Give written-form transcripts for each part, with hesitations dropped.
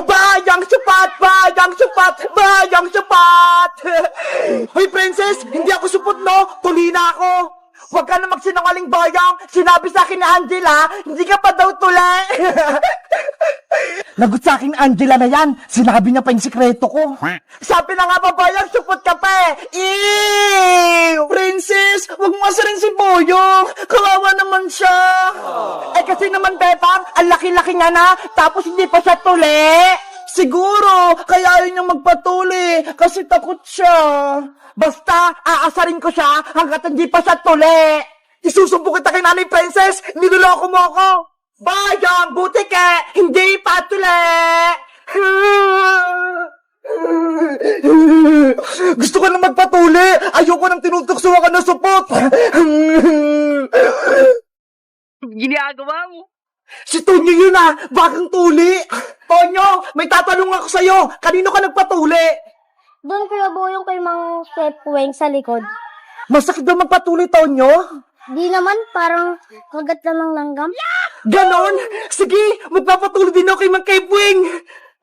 Bayang supat! Bayang supat! Bayang supat! Hoy, princess! Hindi ako supot, no? Tuli na ako! Huwag ka na magsinungaling, Bayang! Sinabi sa akin ni Angela, hindi ka pa daw tuli! Lagot sa akin, Angela na yan! Sinabi niya pa yung sikreto ko! Sabi na nga ba, Bayang, supot ka pa eh! Ew! Princess! Huwag mo asarin si Boyong! Kawawa naman siya! Eh kasi naman, Bebang, ang laki-laki nga na, tapos hindi pa siya tuli! Siguro, kaya ayaw niyang magpatuli kasi takot siya. Basta, aasarin ko siya hanggat hindi pa siya tuli. Isusumpo kita kay Nanay Princess, niloloko mo ako. Bayang, buti ka, hindi pa tuli. Gusto ko na magpatuli. Ayoko nang tinutoksuwa ka na supot. Ginagawa mo? Si Tonyo yun bagang tuli. Tonyo, may tatanong ako sa'yo. Kanino ka nagpatuli? Doon Kuya Boyong kay Mang Chef Weng sa likod. Masakit daw magpatuli, Tonyo? Di naman, parang kagat lang ng langgam. Ganon? Sige, magpapatuli din ako kay Mang Kepwing.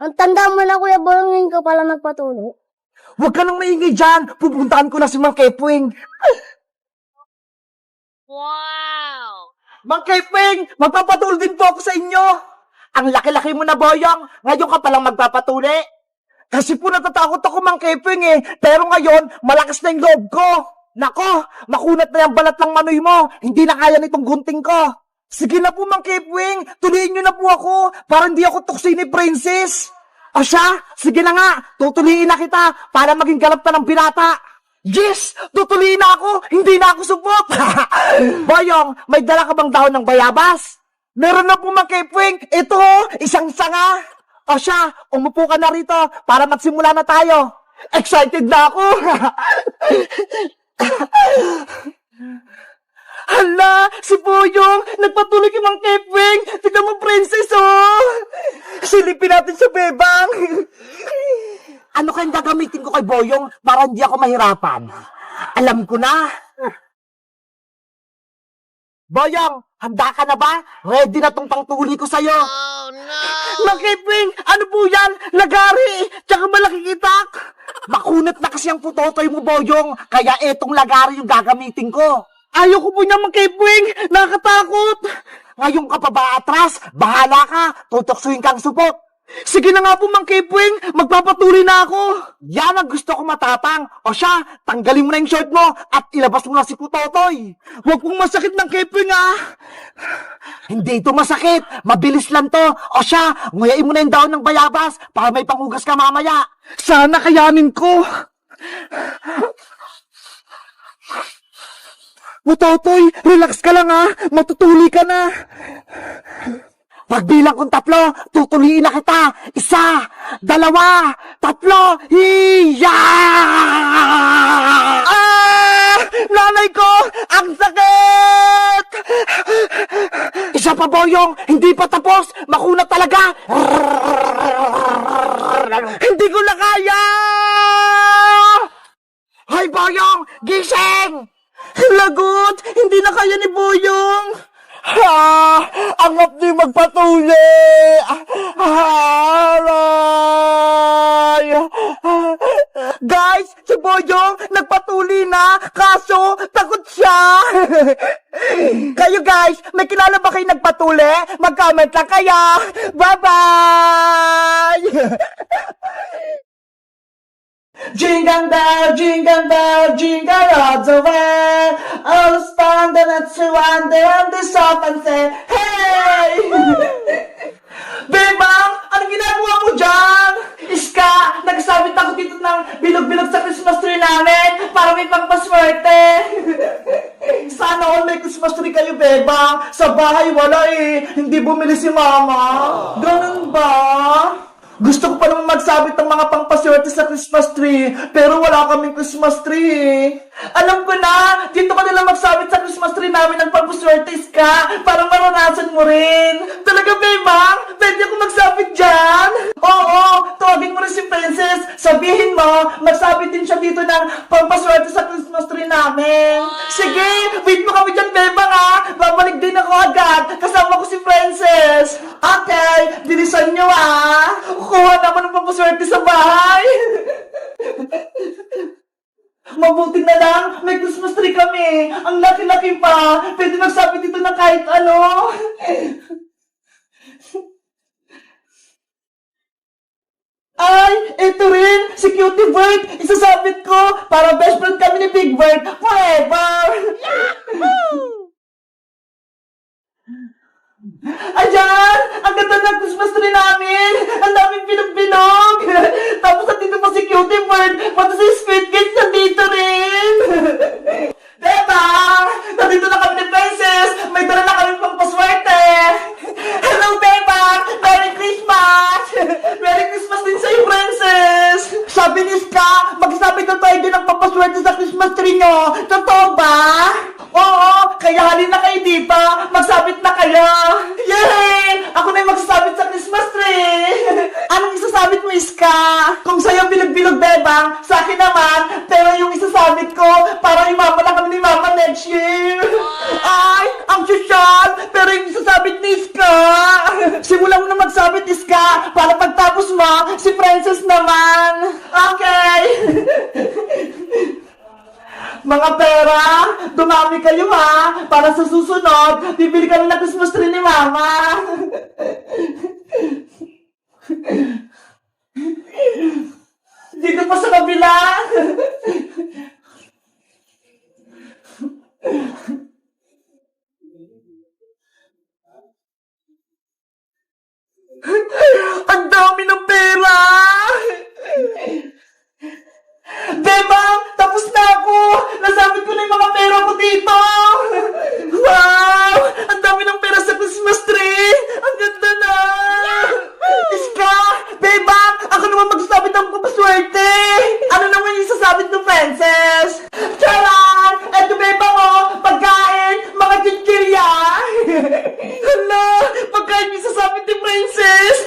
Ang tanda mo na Kuya Boyong, ngayon ka pala nagpatuloy. Huwag ka nang maingay dyan. Pupuntahan ko na si Mang Kepwing. Wow! Mang Kepwing, magpapatuli din po ako sa inyo. Ang laki-laki mo na, Boyong. Ngayon ka palang magpapatuli. Kasi po natatakot ako, Mang Kepwing eh. Pero ngayon, malakas na yung loob ko. Nako, makunat na yung balat ng manoy mo. Hindi na kaya nitong gunting ko. Sige na po, Mang Kepwing. Tuliin nyo na po ako para hindi ako tuksi ni Princess. O siya, sige na nga. Tutuliin na kita para maging galap na ng binata. Yes! Tutuliin na ako! Hindi na ako supot! Boyong, may dala ka bang dahon ng bayabas? Meron na po, Mang Kepwing. Ito, isang sanga. O siya, umupo ka na rito para magsimula na tayo. Excited na ako. Hala, si Boyong, nagpatuloy kay Mang Kepwing. Tignan mo, Princess, oh. Silipin natin sa bebang. Ano kayang gagamitin ko kay Boyong para hindi ako mahirapan? Alam ko na. Boyong, handa ka na ba? Ready na tong pangtuli ko sa'yo. Oh no! Mang Kepwing, ano po yan? Lagari, tsaka malaki itak. Makunat na kasi ang putotoy mo, Boyong. Kaya etong lagari yung gagamitin ko. Ayoko po niya, Mang Kepwing. Nakakatakot. Ngayon ka pa ba atras? Bahala ka. Tutoksuhin kang supot. Sige na nga po, Mang Kepwing. Magpapatuloy na ako. Yan ang gusto ko matapang. O siya, tanggalin mo na yung short mo at ilabas mo na si Putotoy. Huwag pong masakit, Mang Kepwing, Hindi ito masakit. Mabilis lang to. O siya, nguyain mo na yung daon ng bayabas para may panghugas ka mamaya. Sana kayanin ko. Putotoy, relax ka lang matutuli ka na. Pagbilang kong 3, tutuliin na kita. 1, 2, 3, hiya! Nanay ko! Ang sakit! Isa pa, Boyong! Hindi pa tapos! Makunat talaga! Hindi ko na kaya! Hoy, Boyong! Gising! Lagot! Hindi na kaya ni Boyong! Angap di magpatuli! Aray! Guys, si Boyong nagpatuli na, kaso takot siya! Kayo guys, may kilala ba kayo nagpatuli? Mag-comment lang kaya! Bye-bye! Jingle bell, jingle bell, jingle all the way. All the fun that you wander on the soft and say, hey! Bebang, anong ginagawa mo dyan? Iska, nagsabit ako dito ng bilog-bilog sa Christmas tree namin para may pangpaswerte. Sana all may Christmas tree kayo, Bebang. Sa bahay wala hindi bumili si Mama. Ganun ba? Gusto ko pa naman magsabit ng mga pangpaswerte sa Christmas tree, pero wala kaming Christmas tree. Alam ko na, dito ka nila magsabit sa Christmas tree namin ng pangpaswerte, Iska, para maranasan mo rin. Talaga, Bebang? Pwede ako magsabit dyan? Oo, tawagin mo rin si Princess. Sabihin mo, magsabit din siya dito ng pangpaswerte sa Christmas tree namin. Sige, wait mo kami dyan, Bebang, babalik din ako agad. Kasama ko si Princess. Okay, bilisan nyo, Kuha pampaswerte sa bahay. Mabuti na lang, may Christmas tree kami. Ang laki-laki pa. Pwede magsabi dito ng kahit ano. Ay, ito rin, si Cutie Bird. Isasabit ko para best friend kami ni Big Bird forever. Ayan! Ang ganda ng Christmas tree namin! Ang daming binog-binog! Tapos nandito pa si Cutie Bird, pati si Squid Kids nandito rin! Diba? Nandito na kami ni Princess! May dala na kami pang paswerte! Hello, Beba! Merry Christmas! Merry Christmas din sa'yo, Princess! Sabi ni Ska, magsabi na tayo din ng papaswerte sa Christmas tree nyo! Totoo ba? Oo! Kaya halin na kayo dito! Magsabit na kayo! Yay! Ako na yung magsasabit sa Christmas tree! Anong isasabit mo, Iska? Kung sa'yo bilog-bilog, Bebang, sa akin naman, pero yung isasabit ko, para imama na kami ni Mama next year! Ay! Ang sosyal! Pero yung isasabit ni Iska! Simulan mo na magsabit, Iska, para pagtapos mo, si Princess naman! Okay! Mga pera, dumami kayo ha, para sa susunod, bibili kami ng Christmas tree ni Mama. Dito pa sa kabila. Ang dami ng pera! Bebang, tapos na ako! Nasabit ko na yung mga pera ko dito! Wow! Ang dami ng pera sa Christmas tree! Ang ganda na! Iska! Bebang, ako naman magsasabit ng papaswerte! Ano naman yung isasabit ng Princess? Charan! Eto Bebang oh! Pagkain! Mga chichirya! Hala! Pagkain yung isasabit ni Princess!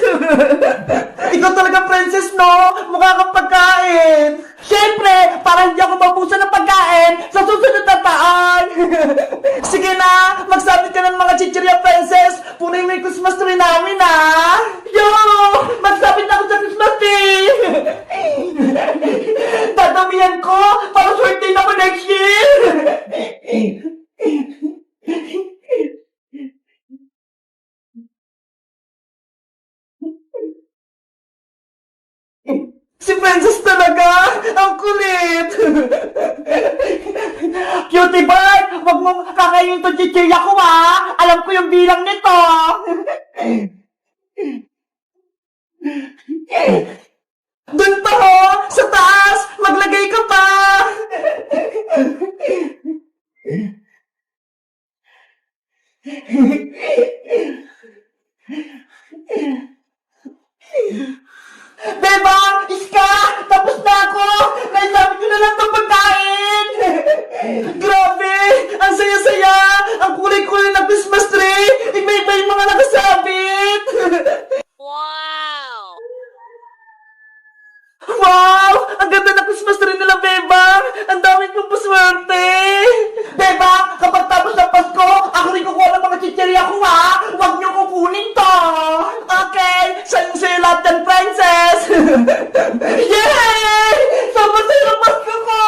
Ikaw talaga, Princess, no? Mukha kang pagkain! Siyempre, para hindi ako mabusan ng pagkain sa susunod na taon! Sige na, magsabit ka ng mga chichirya, Princess! Punoy mo yung Christmas tree namin, ha? Yo! Magsabit na ako sa Christmas tree! Dadamihan ko para swerte na ako next year! Si Princess talaga! Ang kulit! Cutie Bird! Huwag mong kakainin itong chichirya ko, ha! Alam ko yung bilang nito! Doon pa, ho! Sa taas! Maglagay ka pa! Bebang! Iska! Tapos na ako! Naisabit ko na lang itong pagkain! Grabe! Ang saya-saya! Ang kulay-kulay ng Christmas tree! Iba-iba yung mga nakasabit! Wow! Wow! Ang ganda ng Christmas tree nila, Bebang! Ang daming kong paswerte! Bebang! Kapag tapos ng Pasko, ako rin kukuha ng mga chichirya ko, ha! Huwag niyo kukunin to! Okay! Sayong-sayo lahat yan, Princess! Yay! Sobrang sayo ng Pasko ko!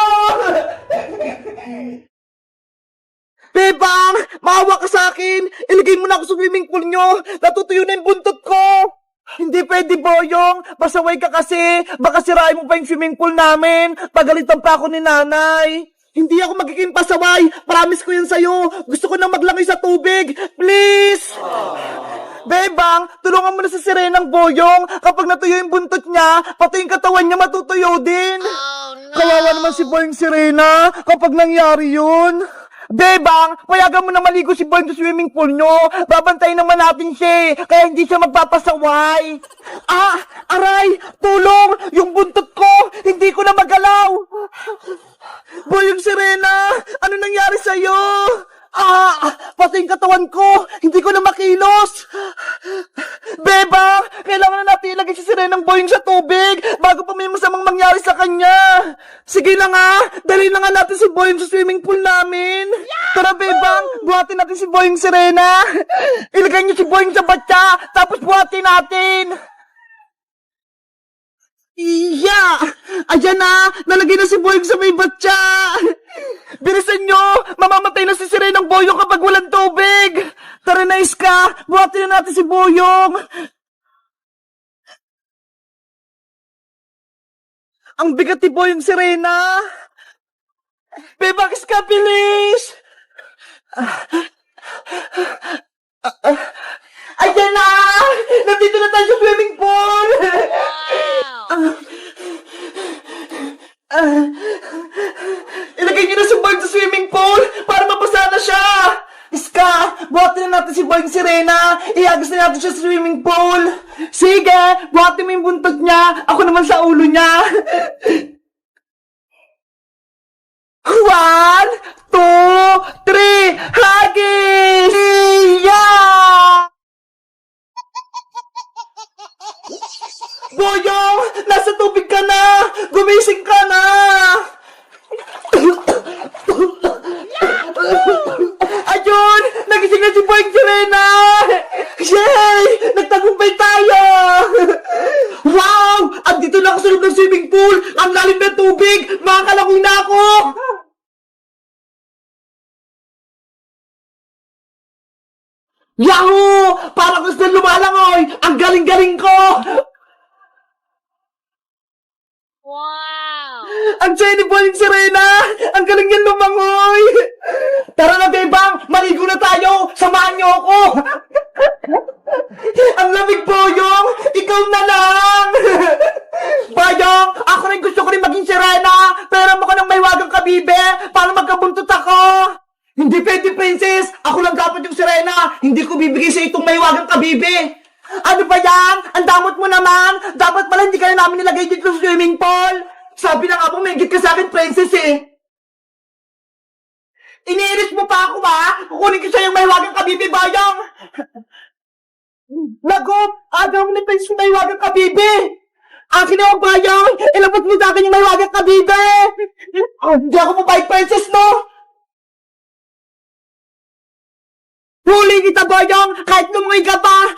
Bebang! Maawa ka sa akin! Ilagay mo na ako sa swimming pool nyo! Natutuyo na yung buntot ko! Hindi pwede, Boyong! Pasaway ka kasi! Baka sirain mo pa yung swimming pool namin! Pagalitan pa ako ni nanay! Hindi ako magiging pasaway! Promise ko yun sa'yo! Gusto ko nang maglangoy sa tubig! Please! Bebang, tulungan mo na sa sirenang Boyong! Kapag natuyo yung buntot niya, pati yung katawan niya matutuyo din! Oh no! Kawawa naman si Boyong Sirena kapag nangyari yun! Bebang, payagan mo na maligo si Boyong sa swimming pool nyo. Babantayin naman natin siya, kaya hindi siya magpapasaway. Ah, aray, tulong, yung buntot ko, hindi ko na magalaw. Boyong Serena, ano nangyari sa'yo? Ah, pati yung katawan ko, hindi ko na makilos. Beba, kailangan na natin ilagay si Serenang Boyong sa tubig bago pa may masamang mangyari sa kanya. Sige na nga, dali na nga natin si Boyong sa swimming pool namin. Tara, Bebang, buhatin natin si Boyong Serena. Ilagay niyo si Boyong sa batya, tapos buhatin natin. Ayan na! Nalagay na si Boyong sa may batya! Bilisan nyo! Mamamatay na si Sirenang Boyong kapag walang tubig! Tara na, Iska! Buhatin na natin si Boyong! Ang bigat ni Boyong Sirena! Bebang, Iska, bilis! Ayan na! Nandito na tayo sa swimming pool! Wow. Ilagay niyo na si Boyong sa swimming pool para mapasa na siya! Iska, buhatin na natin si Boyong Sirena. Iagos na natin siya sa swimming pool. Sige, buhatin mo yung buntot niya. Ako naman sa ulo niya. 1, 2, 3, hagis! Yeah! Boyong, nasa tubig ka na! Gumising ka na! Ayun! Nagising na si Boyong Sirena! Yay! Nagtagumpay tayo! Wow! Andito na ako sa loob ng swimming pool! Ang lalim ng tubig! Makakalakoy na ako! Yahoo! Parang gusto lumalangoy! Ang galing-galing ko! Wow. Ang saya ni Boyong Sirena! Ang galing yan lumangoy! Tara na, Bebang! Maligo na tayo! Samahan niyo ako! Ang lamig, Boyong! Ikaw na lang! Boyong! Ako rin gusto ko rin maging Sirena! Pero mo ko ng may wagang kabibe para magkabuntot ako! Hindi pwede, Princess! Ako lang dapat yung Sirena! Hindi ko bibigay sa itong may wagang kabibe! Ano ba yan? Ang damot mo naman! Dapat pala hindi ka na namin nilagay dito sa swimming pool! Sabi na nga po, may ka sa akin, Princess eh! Iniiris mo pa ako ba? Kukunin ko sa'yo yung may wagang kabibi, Boyong! Lagop! Agaw mo na Princess yung may wagang kabibi! Akin na yung Boyong! Ilabot mo sa akin yung may wagang kabibi! Oh, hindi ako mabait, Princess, no? Huli kita, Boyong! Kahit lumungoy ka pa!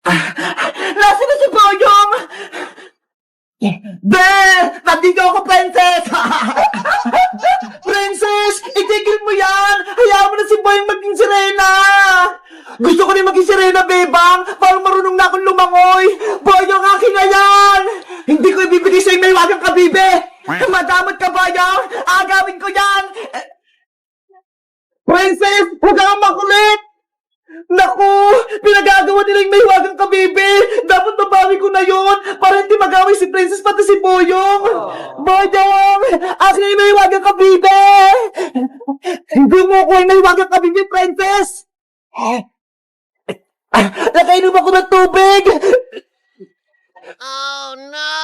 Nasaan na si Boyong? Be! Nandito ako, Princess! Princess! Itigil mo yan! Hayaan mo na si Boyong maging Sirena! Gusto ko rin maging Sirena, Bebang! Parang marunong na akong lumangoy! Boyong, akin na yan! Hindi ko ibibigay sa'yo may wagang kabibe! Madamot ka, Boyong! Agawin ko yan! Princess! Huwag kang makulit! Naku! Pinagagawa nila yung may wagang kabibe! Dapat mabawi ko na yun para hindi magaway si Princess pati si Boyong! Boyong! Akin na yung may wagang kabibe! Hindi mo ko yung may wagang kabibe, Princess! Nakainom ako ng tubig! Oh no.